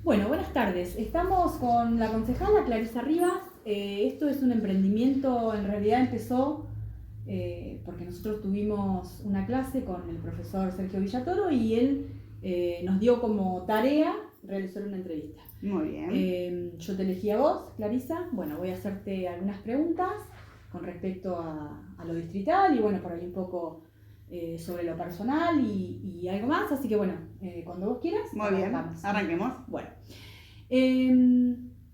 Bueno, buenas tardes. Estamos con la concejala Clarisa Rivas. Esto es un emprendimiento, en realidad empezó porque nosotros tuvimos una clase con el profesor Sergio Villatoro y él nos dio como tarea realizar una entrevista. Muy bien. Yo te elegí a vos, Clarisa. Bueno, voy a hacerte algunas preguntas con respecto a lo distrital y bueno, por ahí un poco sobre lo personal y algo más. Así que bueno, cuando vos quieras, Muy bien. arrancamos. Arranquemos. Bueno,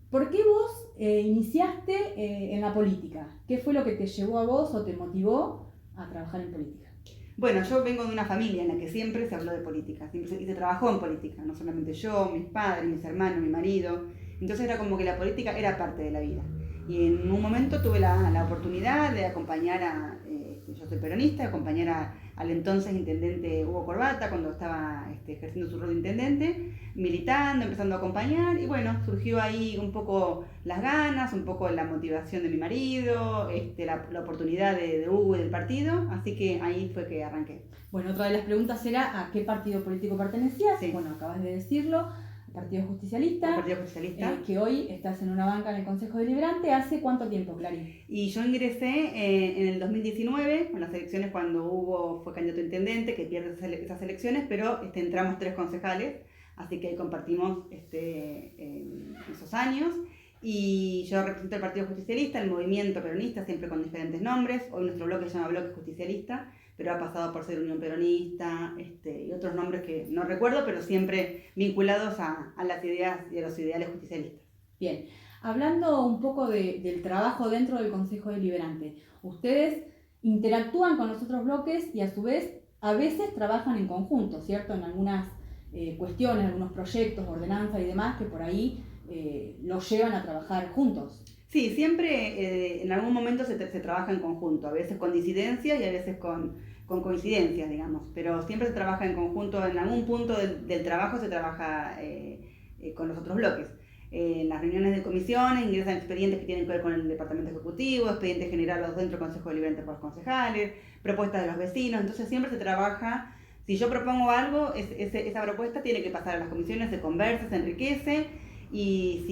¿por qué vos iniciaste en la política? ¿Qué fue lo que te llevó a vos o te motivó a trabajar en política? Bueno, yo vengo de una familia en la que siempre se habló de política, y se trabajó en política, no solamente yo, mis padres, mis hermanos, mi marido. Entonces era como que la política era parte de la vida. Y en un momento tuve la oportunidad de acompañar yo soy peronista, de acompañar al entonces intendente Hugo Corbata cuando estaba ejerciendo su rol de intendente, militando, empezando a acompañar, y bueno, surgió ahí un poco las ganas, un poco la motivación de mi marido, la oportunidad de Hugo y del partido, así que ahí fue que arranqué. Bueno, otra de las preguntas era ¿a qué partido político pertenecías? Sí. Bueno, acabas de decirlo, Partido Justicialista. El Partido Justicialista. Que hoy estás en una banca en el Consejo Deliberante. ¿Hace cuánto tiempo, Clary? Y yo ingresé en el 2019, con las elecciones cuando Hugo fue candidato a intendente, que pierde esas elecciones, pero entramos 3 concejales, así que ahí compartimos esos años. Y yo represento el Partido Justicialista, el movimiento peronista, siempre con diferentes nombres. Hoy nuestro bloque se llama Bloque Justicialista, pero ha pasado por ser Unión Peronista y otros nombres que no recuerdo, pero siempre vinculados a las ideas y a los ideales justicialistas. Bien, hablando un poco del trabajo dentro del Consejo Deliberante, ustedes interactúan con los otros bloques y a su vez a veces trabajan en conjunto, ¿cierto? En algunas cuestiones, algunos proyectos, ordenanzas y demás que por ahí los llevan a trabajar juntos. Sí, siempre en algún momento se trabaja en conjunto, a veces con disidencias y a veces con coincidencias, digamos, pero siempre se trabaja en conjunto, en algún punto del trabajo se trabaja con los otros bloques. En las reuniones de comisiones ingresan expedientes que tienen que ver con el departamento ejecutivo, expedientes generados dentro del Consejo Deliberante por los concejales, propuestas de los vecinos, entonces siempre se trabaja. Si yo propongo algo, esa propuesta tiene que pasar a las comisiones, se conversa, se enriquece, y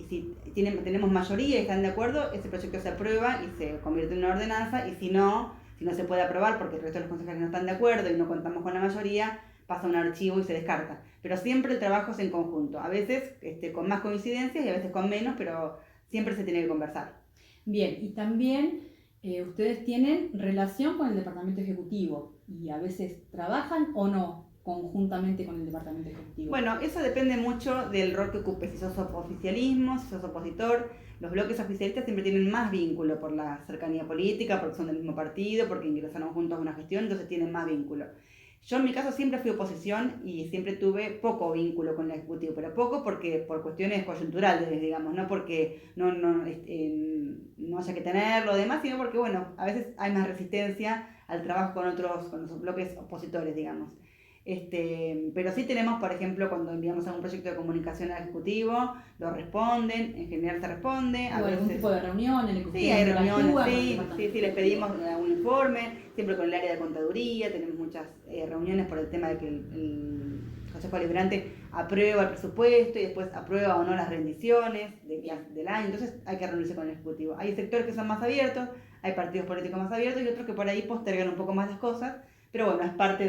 si tenemos mayoría y están de acuerdo, ese proyecto se aprueba y se convierte en una ordenanza, y si no se puede aprobar porque el resto de los concejales no están de acuerdo y no contamos con la mayoría, pasa a un archivo y se descarta. Pero siempre el trabajo es en conjunto, a veces con más coincidencias y a veces con menos, pero siempre se tiene que conversar. Bien, y también ustedes tienen relación con el Departamento Ejecutivo y a veces trabajan o no conjuntamente con el Departamento Ejecutivo. Bueno, eso depende mucho del rol que ocupes, si sos oficialismo, si sos opositor. Los bloques oficialistas siempre tienen más vínculo por la cercanía política, porque son del mismo partido, porque ingresaron juntos a una gestión, entonces tienen más vínculo. Yo en mi caso siempre fui oposición y siempre tuve poco vínculo con el Ejecutivo, pero poco porque por cuestiones coyunturales, digamos, no porque no haya que tenerlo, demás, sino porque, bueno, a veces hay más resistencia al trabajo con los bloques opositores, digamos. Pero sí tenemos, por ejemplo, cuando enviamos algún proyecto de comunicación al Ejecutivo, lo responden, en general se responde. ¿O algún tipo de reunión en el que sí, hay reuniones, sí, les pedimos un informe, siempre con el área de contaduría, tenemos muchas reuniones por el tema de que el Consejo Deliberante aprueba el presupuesto y después aprueba o no las rendiciones del año, entonces hay que reunirse con el Ejecutivo. Hay sectores que son más abiertos, hay partidos políticos más abiertos y otros que por ahí postergan un poco más las cosas, pero bueno, es parte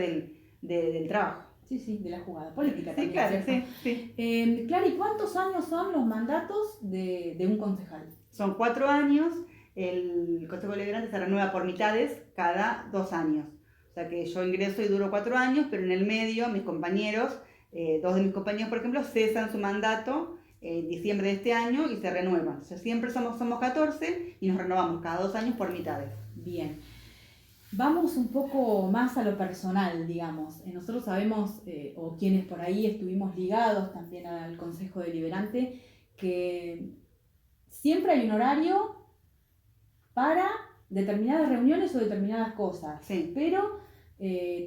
del trabajo. Sí, de la jugada política. Sí, también, claro, ¿cierto? sí. Clary, ¿cuántos años son los mandatos de un concejal? Son 4 años, el Consejo Deliberante se renueva por mitades cada 2 años. O sea que yo ingreso y duro 4 años, pero en el medio mis compañeros, 2 de mis compañeros por ejemplo, cesan su mandato en diciembre de este año y se renuevan. O sea, siempre somos 14 y nos renovamos cada 2 años por mitades. Bien. Vamos un poco más a lo personal, digamos. Nosotros sabemos, o quienes por ahí estuvimos ligados también al Consejo Deliberante, que siempre hay un horario para determinadas reuniones o determinadas cosas. Sí. Pero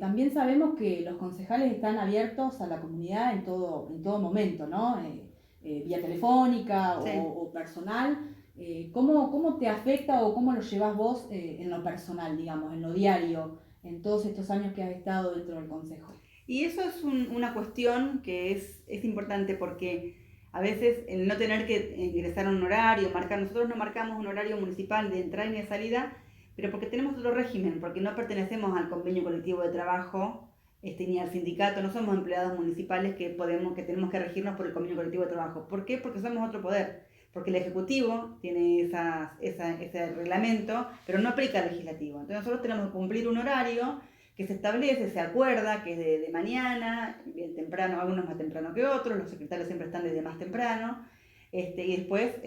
también sabemos que los concejales están abiertos a la comunidad en todo momento, ¿no? Vía telefónica Sí. o personal. ¿Cómo te afecta o cómo lo llevas vos en lo personal, digamos, en lo diario, en todos estos años que has estado dentro del Consejo? Y eso es una cuestión que es importante porque a veces el no tener que ingresar a un horario, nosotros no marcamos un horario municipal de entrada y de salida, pero porque tenemos otro régimen, porque no pertenecemos al convenio colectivo de trabajo, ni al sindicato, no somos empleados municipales que tenemos que regirnos por el convenio colectivo de trabajo. ¿Por qué? Porque somos otro poder. Porque el Ejecutivo tiene ese reglamento, pero no aplica al Legislativo. Entonces nosotros tenemos que cumplir un horario que se establece, se acuerda, que es de mañana, bien temprano, algunos más temprano que otros, los secretarios siempre están desde más temprano. Y después,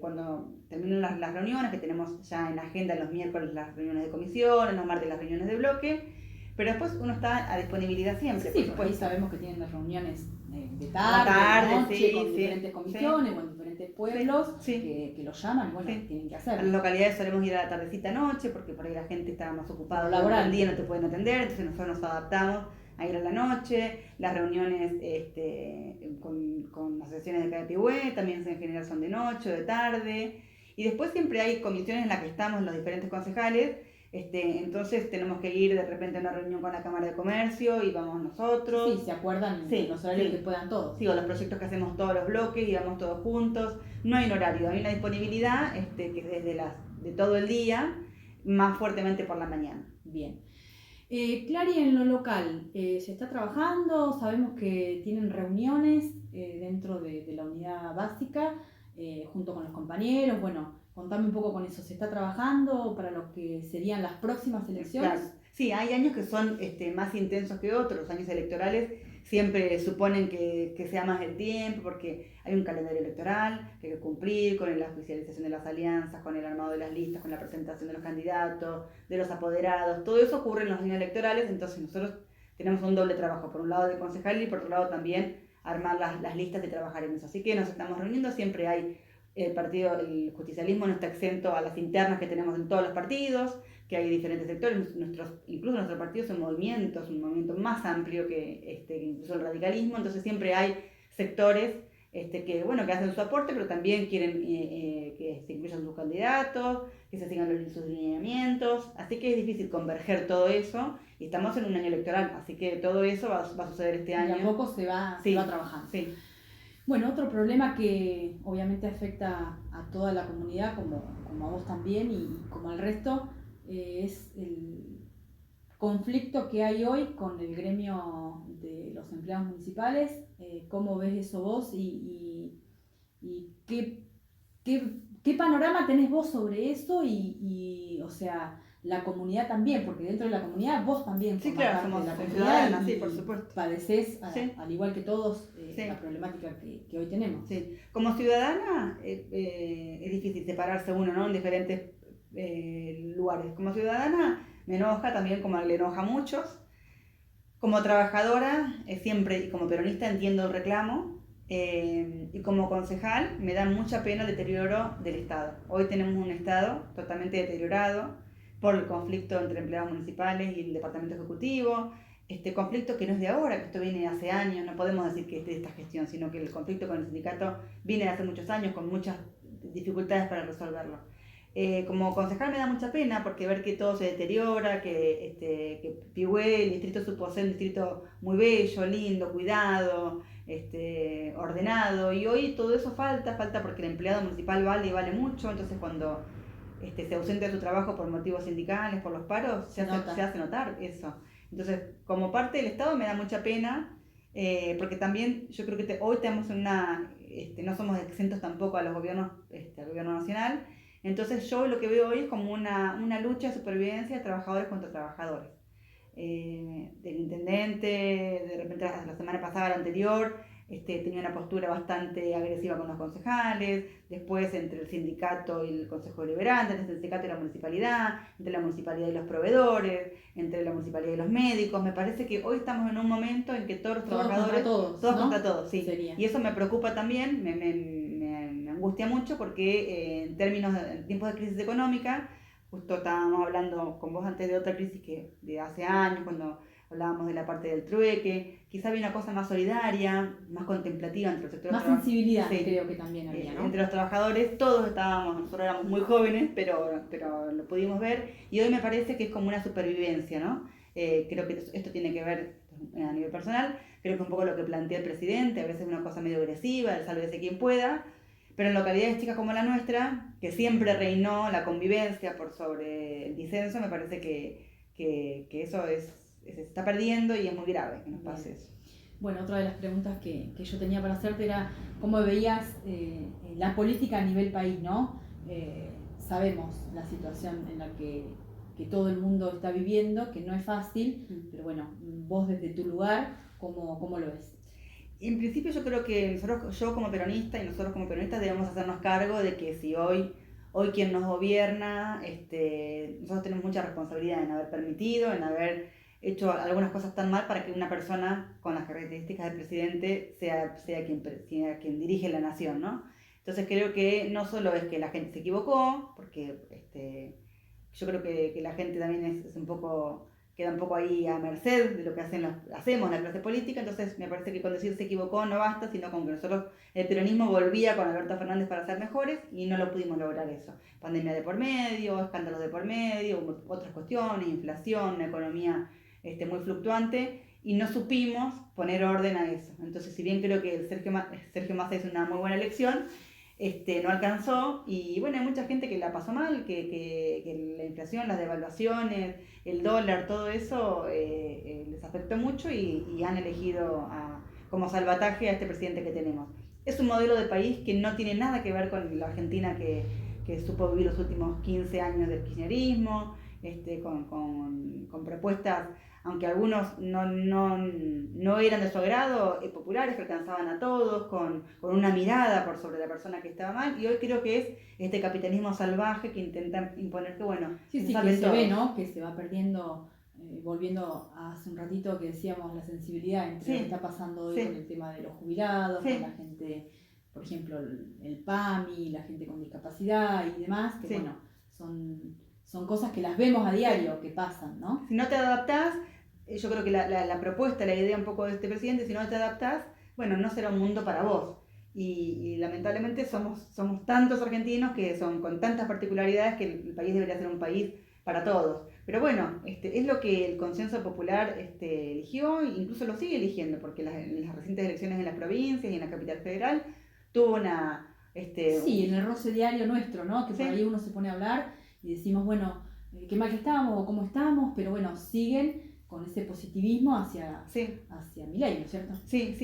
cuando terminan las reuniones, que tenemos ya en la agenda los miércoles las reuniones de comisión, los martes las reuniones de bloque, pero después uno está a disponibilidad siempre. Sí, porque ahí sabemos que tienen las reuniones de tarde, noche, sí, con diferentes comisiones, con diferentes pueblos que los llaman y bueno, tienen que hacerlo. A las localidades solemos ir a la tardecita noche porque por ahí la gente está más ocupada laboral. El día no te pueden atender, entonces nosotros nos adaptamos a ir a la noche. Las reuniones con asociaciones de KPW también en general son de noche o de tarde. Y después siempre hay comisiones en las que estamos los diferentes concejales. Entonces tenemos que ir de repente a una reunión con la Cámara de Comercio y vamos nosotros. Sí, se acuerdan los horarios que puedan todos. Sí, o los proyectos que hacemos todos los bloques y vamos todos juntos. No hay un horario, hay una disponibilidad que es de todo el día, más fuertemente por la mañana. Bien. Clary, en lo local, ¿se está trabajando? Sabemos que tienen reuniones dentro de la unidad básica, junto con los compañeros. Bueno, contame un poco con eso. ¿Se está trabajando para lo que serían las próximas elecciones? Claro. Sí, hay años que son más intensos que otros. Los años electorales siempre suponen que sea más el tiempo porque hay un calendario electoral que hay que cumplir con la oficialización de las alianzas, con el armado de las listas, con la presentación de los candidatos, de los apoderados. Todo eso ocurre en los años electorales, entonces nosotros tenemos un doble trabajo. Por un lado de concejal y por otro lado también armar las listas y trabajar en eso. Así que nos estamos reuniendo, siempre hay el justicialismo no está exento a las internas que tenemos en todos los partidos, que hay diferentes sectores, incluso nuestro partido es un movimiento más amplio que incluso el radicalismo, entonces siempre hay sectores que hacen su aporte, pero también quieren que se incluyan sus candidatos, que se sigan sus lineamientos, así que es difícil converger todo eso, y estamos en un año electoral, así que todo eso va a suceder este año. Y a poco se va trabajando. Sí. Bueno, otro problema que obviamente afecta a toda la comunidad, como a vos también y como al resto, es el conflicto que hay hoy con el gremio de los empleados municipales. ¿Cómo ves eso vos y qué panorama tenés vos sobre eso o sea, la comunidad también, porque dentro de la comunidad vos también somos de la comunidad y por supuesto padecés al igual que todos la problemática que hoy tenemos. Sí. Como ciudadana es difícil separarse uno, ¿no? En diferentes lugares. Como ciudadana me enoja también, como le enoja a muchos. Como trabajadora siempre y como peronista entiendo el reclamo. Y como concejal me da mucha pena el deterioro del Estado. Hoy tenemos un Estado totalmente deteriorado por el conflicto entre empleados municipales y el departamento ejecutivo, conflicto que no es de ahora, que esto viene de hace años, no podemos decir que es de esta gestión, sino que el conflicto con el sindicato viene de hace muchos años, con muchas dificultades para resolverlo. Como concejal me da mucha pena porque ver que todo se deteriora, que Pigüé, el distrito supo ser un distrito muy bello, lindo, cuidado, ordenado, y hoy todo eso falta porque el empleado municipal vale mucho, entonces cuando se ausenta de su trabajo por motivos sindicales, por los paros, se hace notar eso. Entonces, como parte del Estado me da mucha pena, porque también yo creo que hoy estamos en no somos exentos tampoco a los gobiernos, al gobierno nacional, entonces yo lo que veo hoy es como una lucha de supervivencia de trabajadores contra trabajadores. Del intendente, de repente la semana pasada, la anterior, tenía una postura bastante agresiva con los concejales, después entre el sindicato y el Consejo Deliberante, entre el sindicato y la municipalidad, entre la municipalidad y los proveedores, entre la municipalidad y los médicos. Me parece que hoy estamos en un momento en que todos los trabajadores... todos contra todos, sí. Sería. Y eso me preocupa también, me angustia mucho porque en tiempos de crisis económica, justo estábamos hablando con vos antes de otra crisis que de hace años, cuando hablábamos de la parte del trueque, quizá había una cosa más solidaria, más contemplativa entre los sectores. Más sensibilidad, creo que también había, ¿no? Entre los trabajadores, nosotros éramos muy jóvenes, pero lo pudimos ver, y hoy me parece que es como una supervivencia, ¿no? Creo que esto tiene que ver, a nivel personal, creo que es un poco lo que plantea el presidente, a veces una cosa medio agresiva, el sálvese quien pueda, pero en localidades chicas como la nuestra, que siempre reinó la convivencia por sobre el disenso, me parece que eso se está perdiendo y es muy grave que nos pase eso. Bueno, otra de las preguntas que yo tenía para hacerte era cómo veías la política a nivel país, ¿no? Sabemos la situación en la que todo el mundo está viviendo, que no es fácil, pero bueno, vos desde tu lugar, ¿cómo lo ves? En principio yo creo que yo como peronista y nosotros como peronistas debemos hacernos cargo de que si hoy quien nos gobierna, nosotros tenemos mucha responsabilidad en haber permitido, en haber hecho algunas cosas tan mal para que una persona con las características del presidente sea quien dirige la nación, ¿no? Entonces creo que no solo es que la gente se equivocó, porque yo creo que la gente también es un poco, queda un poco ahí a merced de lo que hacemos la clase política, entonces me parece que con decir se equivocó no basta, sino con que nosotros, el peronismo volvía con Alberto Fernández para ser mejores y no lo pudimos lograr eso. Pandemia de por medio, escándalos de por medio, otras cuestiones, inflación, una economía muy fluctuante, y no supimos poner orden a eso. Entonces, si bien creo que Sergio Massa es una muy buena elección, no alcanzó, y bueno, hay mucha gente que la pasó mal, que la inflación, las devaluaciones, el dólar, todo eso les afectó mucho y han elegido como salvataje a este presidente que tenemos. Es un modelo de país que no tiene nada que ver con la Argentina que supo vivir los últimos 15 años del kirchnerismo, con propuestas, aunque algunos no eran de su agrado, populares, que alcanzaban a todos, con una mirada por sobre la persona que estaba mal, y hoy creo que es este capitalismo salvaje que intenta imponer que, bueno, sí, que se ve, ¿no? Que se va perdiendo, volviendo a hace un ratito que decíamos la sensibilidad entre lo que está pasando hoy con el tema de los jubilados, con la gente, por ejemplo, el PAMI, la gente con discapacidad y demás, que bueno, son cosas que las vemos a diario, que pasan, ¿no? Si no te adaptás, yo creo que la propuesta, la idea un poco de este presidente, si no te adaptás, bueno, no será un mundo para vos. Y lamentablemente somos tantos argentinos que son con tantas particularidades que el país debería ser un país para todos. Pero bueno, es lo que el consenso popular eligió, e incluso lo sigue eligiendo, porque en las recientes elecciones en las provincias y en la capital federal tuvo una... sí, en el roce diario nuestro, ¿no? Que por ahí uno se pone a hablar y decimos, bueno, qué mal que estábamos o cómo estábamos, pero bueno, siguen con ese positivismo hacia Milei, ¿no es cierto? Sí.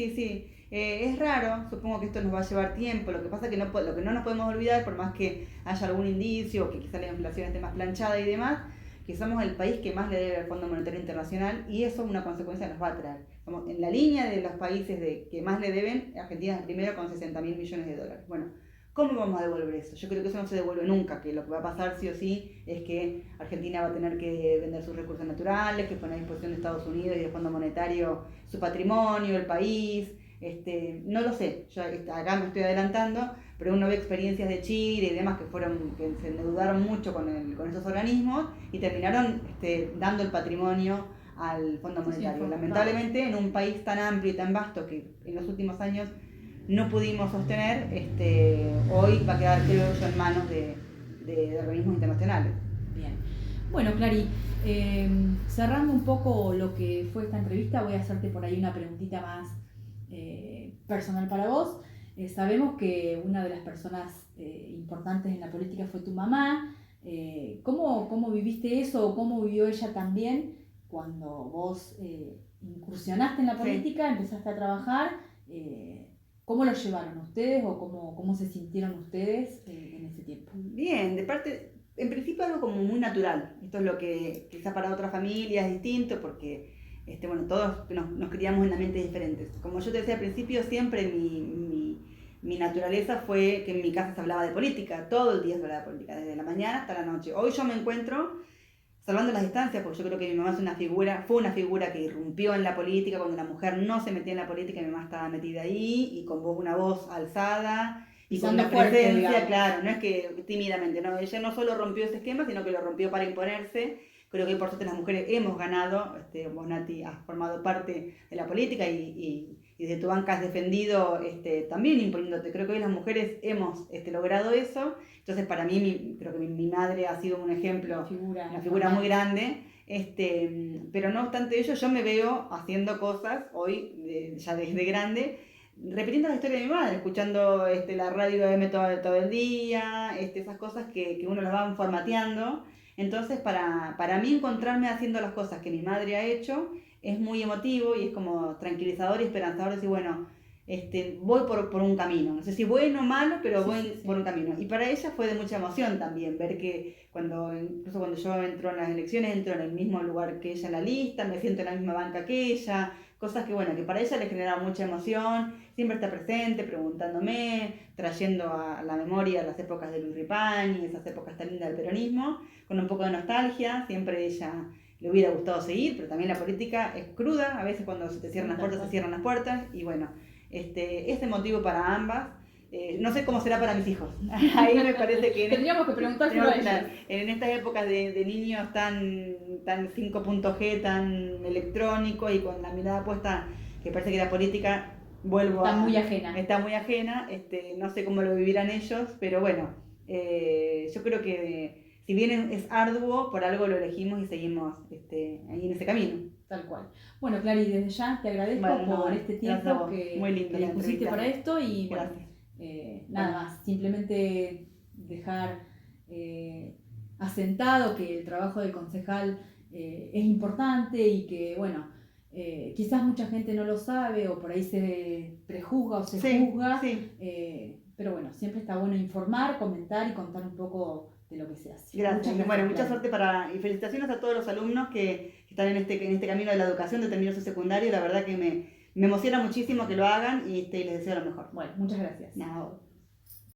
Es raro, supongo que esto nos va a llevar tiempo. Lo que pasa es que lo que no nos podemos olvidar, por más que haya algún indicio, que quizá la inflación esté más planchada y demás, que somos el país que más le debe al Fondo Monetario Internacional, y eso es una consecuencia nos va a traer. Somos en la línea de los países que más le deben, Argentina es el primero con 60.000 millones de dólares. Bueno, ¿cómo vamos a devolver eso? Yo creo que eso no se devuelve nunca, que lo que va a pasar sí o sí es que Argentina va a tener que vender sus recursos naturales, que poner a disposición de Estados Unidos y del Fondo Monetario su patrimonio, el país. No lo sé, yo acá me estoy adelantando, pero uno ve experiencias de Chile y demás que se endeudaron mucho con esos organismos y terminaron dando el patrimonio al Fondo Monetario. Sí, lamentablemente, en un país tan amplio y tan vasto que en los últimos años no pudimos sostener, hoy va a quedar, creo yo, en manos de organismos internacionales. Bien. Bueno, Clary, cerrando un poco lo que fue esta entrevista, voy a hacerte por ahí una preguntita más personal para vos. Sabemos que una de las personas importantes en la política fue tu mamá. ¿Cómo viviste eso o cómo vivió ella también cuando vos incursionaste en la política, empezaste a trabajar? ¿Cómo lo llevaron ustedes o cómo se sintieron ustedes en ese tiempo? Bien, en principio algo como muy natural. Esto es lo que quizás para otras familias es distinto porque todos nos criamos en ambientes diferentes. Como yo te decía al principio, siempre mi naturaleza fue que en mi casa se hablaba de política, todo el día se hablaba de política, desde la mañana hasta la noche. Hoy yo me encuentro salvando las distancias, porque yo creo que mi mamá fue una figura que irrumpió en la política cuando la mujer no se metía en la política, mi mamá estaba metida ahí y con una voz alzada y con una presencia, claro, no es que tímidamente, no, ella no solo rompió ese esquema, sino que lo rompió para imponerse. Creo que por suerte las mujeres hemos ganado, vos Nati has formado parte de la política y desde tu banca has defendido también imponiéndote. Creo que hoy las mujeres hemos logrado eso. Entonces para mí, creo que mi madre ha sido un ejemplo, una figura muy grande. Pero no obstante ello, yo me veo haciendo cosas hoy, ya desde grande, repitiendo la historia de mi madre, escuchando la radio AM todo el día, esas cosas que uno las va formateando. Entonces, para mí encontrarme haciendo las cosas que mi madre ha hecho es muy emotivo y es como tranquilizador y esperanzador decir, bueno, voy por un camino. No sé si bueno o malo, pero Sí, voy sí, sí. por un camino. Y para ella fue de mucha emoción también ver que incluso cuando yo entro en las elecciones, entro en el mismo lugar que ella en la lista, me siento en la misma banca que ella, cosas que bueno, que para ella le generaba mucha emoción, siempre está presente, preguntándome, trayendo a la memoria las épocas de Luis Ripani, esas épocas tan lindas del peronismo, con un poco de nostalgia, siempre ella le hubiera gustado seguir, pero también la política es cruda, a veces cuando se te cierran las puertas, se cierran las puertas, y bueno, es emotivo para ambas. No sé cómo será para mis hijos. Ahí me parece que tendríamos que preguntárselo a ellos. En estas épocas de niños tan 5.G, tan electrónico y con la mirada puesta, que parece que la política está muy ajena. Está muy ajena. No sé cómo lo vivirán ellos, pero bueno, yo creo que si bien es arduo, por algo lo elegimos y seguimos ahí en ese camino. Tal cual. Bueno, Clary, desde ya te agradezco por este tiempo que dispusiste para esto y bueno, nada más, simplemente dejar asentado que el trabajo del concejal es importante y que bueno, quizás mucha gente no lo sabe o por ahí se prejuzga o se juzga, pero bueno, siempre está bueno informar, comentar y contar un poco de lo que se hace. Gracias. Bueno, mucha suerte y felicitaciones a todos los alumnos que están en este camino de la educación, de terminar su secundario. La verdad que me emociona muchísimo que lo hagan y les deseo lo mejor. Bueno, muchas gracias. No.